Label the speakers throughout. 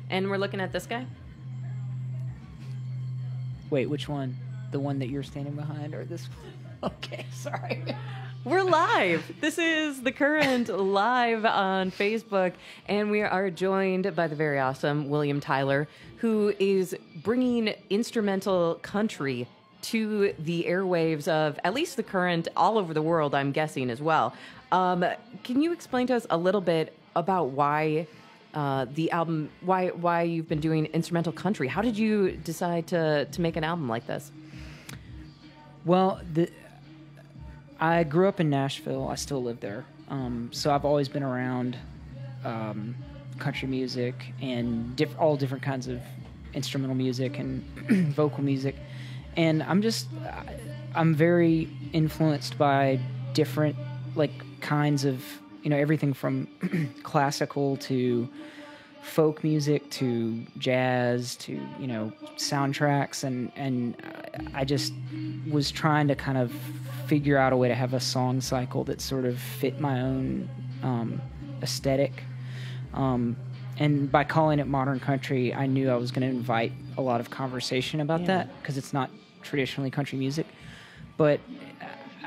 Speaker 1: And we're looking at this guy?
Speaker 2: Wait, which one? The one that you're standing behind or this one? Okay, sorry.
Speaker 1: We're live. This is The Current live on Facebook, and we are joined by the very awesome William Tyler, who is bringing instrumental country to the airwaves of at least The Current all over the world, I'm guessing, as well. Can you explain to us a little bit about why the album, why you've been doing instrumental country? How did you decide to make an album like this?
Speaker 2: Well, I grew up in Nashville. I still live there. So I've always been around country music and all different kinds of instrumental music and vocal music. And I'm very influenced by different kinds of, everything from classical to folk music to jazz to, soundtracks. And I just was trying to kind of figure out a way to have a song cycle that sort of fit my own aesthetic. And by calling it modern country, I knew I was going to invite a lot of conversation about that because it's not traditionally country music. But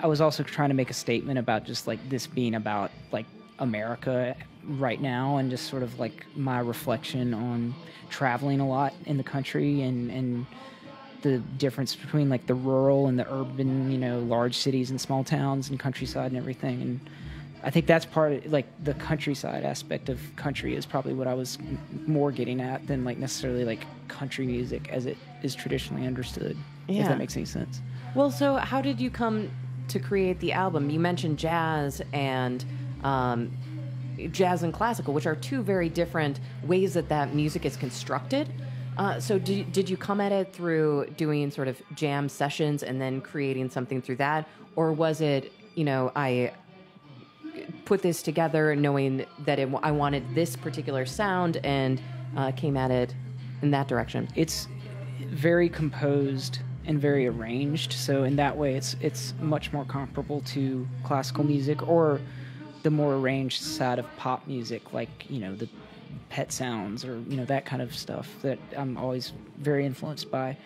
Speaker 2: I was also trying to make a statement about just this being about America right now and just sort of my reflection on traveling a lot in the country and the difference between the rural and the urban, large cities and small towns and countryside and everything. And I think that's part of the countryside aspect of country is probably what I was more getting at than necessarily country music as it is traditionally understood. If that makes any sense.
Speaker 1: Well, so how did you come to create the album? You mentioned jazz and classical, which are two very different ways that music is constructed. So did you come at it through doing sort of jam sessions and then creating something through that? Or was it, I put this together knowing that I wanted this particular sound and came at it in that direction?
Speaker 2: It's very composed and very arranged. So in that way, it's much more comparable to classical music or the more arranged side of pop music, the Pet Sounds or that kind of stuff that I'm always very influenced by.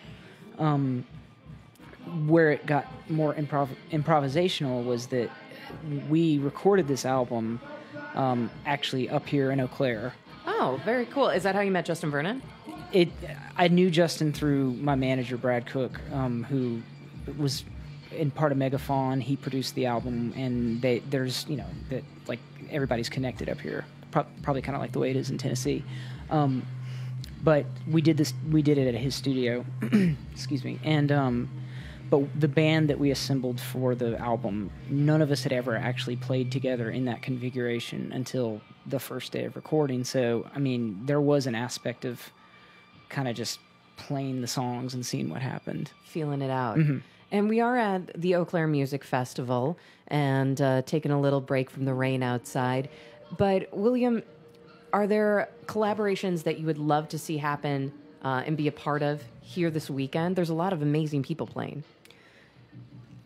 Speaker 2: Where it got more improvisational was that we recorded this album actually up here in Eau Claires.
Speaker 1: Oh, very cool. Is that how you met Justin Vernon?
Speaker 2: I knew Justin through my manager Brad Cook, who was in part of Megaphon. He produced the album, and there's everybody's connected up here. Probably kind of like the way it is in Tennessee. But we did it at his studio. Excuse me. And but the band that we assembled for the album, none of us had ever actually played together in that configuration until the first day of recording. So I mean, there was an aspect of kind of just playing the songs and seeing what happened,
Speaker 1: feeling it out.
Speaker 2: Mm-hmm.
Speaker 1: And we are at the Eau Claires Music Festival and taking a little break from the rain outside. But William, are there collaborations that you would love to see happen and be a part of here this weekend? There's a lot of amazing people playing.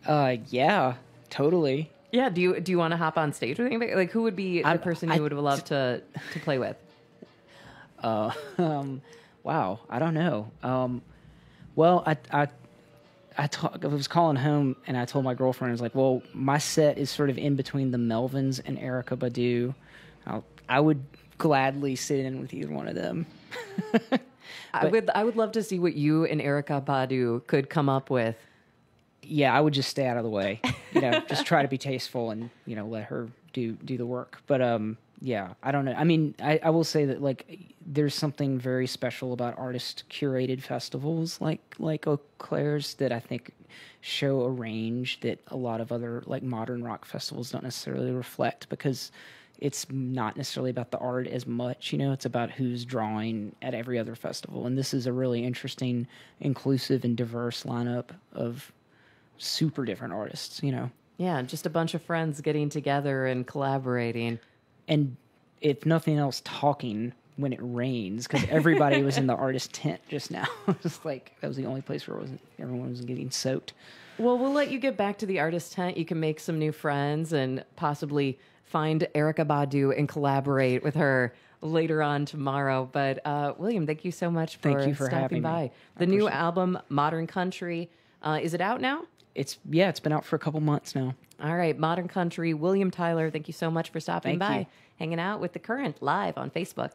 Speaker 2: Yeah, totally.
Speaker 1: Yeah, do you want to hop on stage with anybody? Who would be the person you would have loved to play with?
Speaker 2: Wow, I don't know. Well, I was calling home and I told my girlfriend, I was like, well, my set is sort of in between the Melvins and Erykah Badu. I would gladly sit in with either one of them.
Speaker 1: I would love to see what you and Erykah Badu could come up with.
Speaker 2: Yeah, I would just stay out of the way. Just try to be tasteful and, let her do the work. But yeah, I don't know. I mean, I will say that there's something very special about artist curated festivals like Eau Claires that I think show a range that a lot of other modern rock festivals don't necessarily reflect, because it's not necessarily about the art as much, it's about who's drawing at every other festival. And this is a really interesting, inclusive and diverse lineup of super different artists,
Speaker 1: Yeah, just a bunch of friends getting together and collaborating.
Speaker 2: And if nothing else, talking when it rains, because everybody was in the artist tent just now. Just that was the only place where everyone was getting soaked.
Speaker 1: Well, we'll let you get back to the artist tent. You can make some new friends and possibly find Erykah Badu and collaborate with her later on tomorrow. But William, thank you so much for,
Speaker 2: Thank you for
Speaker 1: stopping
Speaker 2: having
Speaker 1: by.
Speaker 2: me.
Speaker 1: The new album, Modern Country, is it out now?
Speaker 2: It's been out for a couple months now.
Speaker 1: All right, Modern Country. William Tyler, thank you so much for stopping
Speaker 2: Thank
Speaker 1: by,
Speaker 2: you.
Speaker 1: hanging out with The Current live on Facebook.